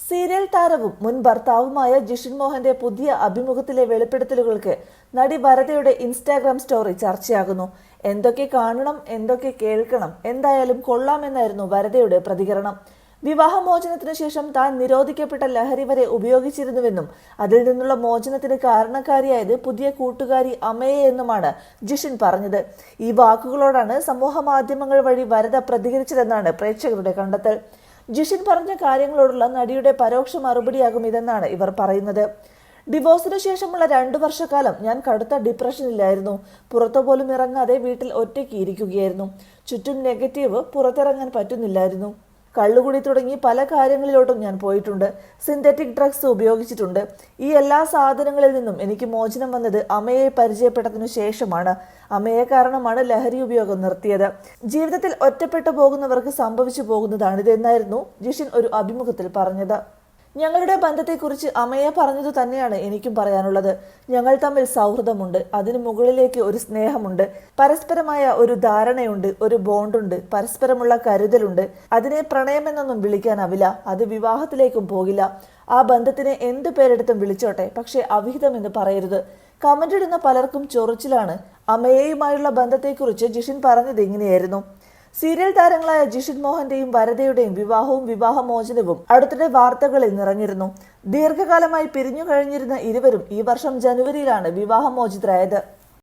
Serial താരവും മുൻ ഭർത്താവുമായ ജിഷിൻ മോഹന്റെ പുതിയ അഭിമുഖത്തിലെ വെളിപ്പെടുത്തലുകൾക്ക് നടി വരദയുടെ ഇൻസ്റ്റാഗ്രാം സ്റ്റോറി ചർച്ചയാകുന്നു. എന്തൊക്കെ കാണണം, എന്തൊക്കെ കേൾക്കണം, എന്തായാലും കൊള്ളാമെന്നായിരുന്നു വരദയുടെ പ്രതികരണം. വിവാഹമോചനത്തിനു ശേഷം താൻ നിരോധിക്കപ്പെട്ട ലഹരി വരെ ഉപയോഗിച്ചിരുന്നുവെന്നും അതിൽ നിന്നുള്ള മോചനത്തിന് കാരണക്കാരിയായത് പുതിയ കൂട്ടുകാരി അമയെ എന്നുമാണ് ജിഷിൻ പറഞ്ഞത്. ഈ വാക്കുകളോടാണ് സമൂഹ മാധ്യമങ്ങൾ വഴി വരദ പ്രതികരിച്ചതെന്നാണ് പ്രേക്ഷകരുടെ കണ്ടെത്തൽ. ജിഷിൻ പറഞ്ഞ കാര്യങ്ങളോടുള്ള നടിയുടെ പരോക്ഷ മറുപടിയാകും ഇതെന്നാണ് ഇവർ പറയുന്നത്. ഡിവോഴ്സിനു ശേഷമുള്ള 2 വർഷക്കാലം ഞാൻ കടുത്ത ഡിപ്രഷനിലായിരുന്നു. പുറത്തുപോലും ഇറങ്ങാതെ വീട്ടിൽ ഒറ്റയ്ക്ക് ഇരിക്കുകയായിരുന്നു. ചുറ്റും നെഗറ്റീവ്, പുറത്തിറങ്ങാൻ പറ്റുന്നില്ലായിരുന്നു. കള്ളുകുടി തുടങ്ങി പല കാര്യങ്ങളിലോട്ടും ഞാൻ പോയിട്ടുണ്ട്. സിന്തറ്റിക് ഡ്രഗ്സ് ഉപയോഗിച്ചിട്ടുണ്ട്. ഈ എല്ലാ സാധനങ്ങളിൽ നിന്നും എനിക്ക് മോചനം വന്നത് അമയെ പരിചയപ്പെട്ടതിനു ശേഷമാണ്. അമയെ കാരണമാണ് ലഹരി ഉപയോഗം നിർത്തിയത്. ജീവിതത്തിൽ ഒറ്റപ്പെട്ടു പോകുന്നവർക്ക് സംഭവിച്ചു പോകുന്നതാണിതെന്നായിരുന്നു ജിഷിൻ ഒരു അഭിമുഖത്തിൽ പറഞ്ഞത്. ഞങ്ങളുടെ ബന്ധത്തെക്കുറിച്ച് അമയെ പറഞ്ഞതു തന്നെയാണ് എനിക്കും പറയാനുള്ളത്. ഞങ്ങൾ തമ്മിൽ സൗഹൃദമുണ്ട്, അതിനു മുകളിലേക്ക് ഒരു സ്നേഹമുണ്ട്, പരസ്പരമായ ഒരു ധാരണയുണ്ട്, ഒരു ബോണ്ടുണ്ട്, പരസ്പരമുള്ള കരുതലുണ്ട്. അതിനെ പ്രണയമെന്നൊന്നും വിളിക്കാനാവില്ല, അത് വിവാഹത്തിലേക്കും പോകില്ല. ആ ബന്ധത്തിനെ എന്തു പേരെടുത്തും വിളിച്ചോട്ടെ, പക്ഷെ അവിഹിതമെന്ന് പറയരുത്. കമന്റ് ഇടുന്ന പലർക്കും ചൊറിച്ചിലാണ്. അമയെയുമായുള്ള ബന്ധത്തെക്കുറിച്ച് ജിഷിൻ പറഞ്ഞത് ഇങ്ങനെയായിരുന്നു. സീരിയൽ താരങ്ങളായ ജിഷിൻ മോഹന്റെയും വരദയുടെയും വിവാഹവും വിവാഹമോചനവും അടുത്തിടെ വാർത്തകളിൽ നിറഞ്ഞിരുന്നു. ദീർഘകാലമായി പിരിഞ്ഞു കഴിഞ്ഞിരുന്ന ഇരുവരും ഈ വർഷം ജനുവരിയിലാണ് വിവാഹമോചിതരായത്.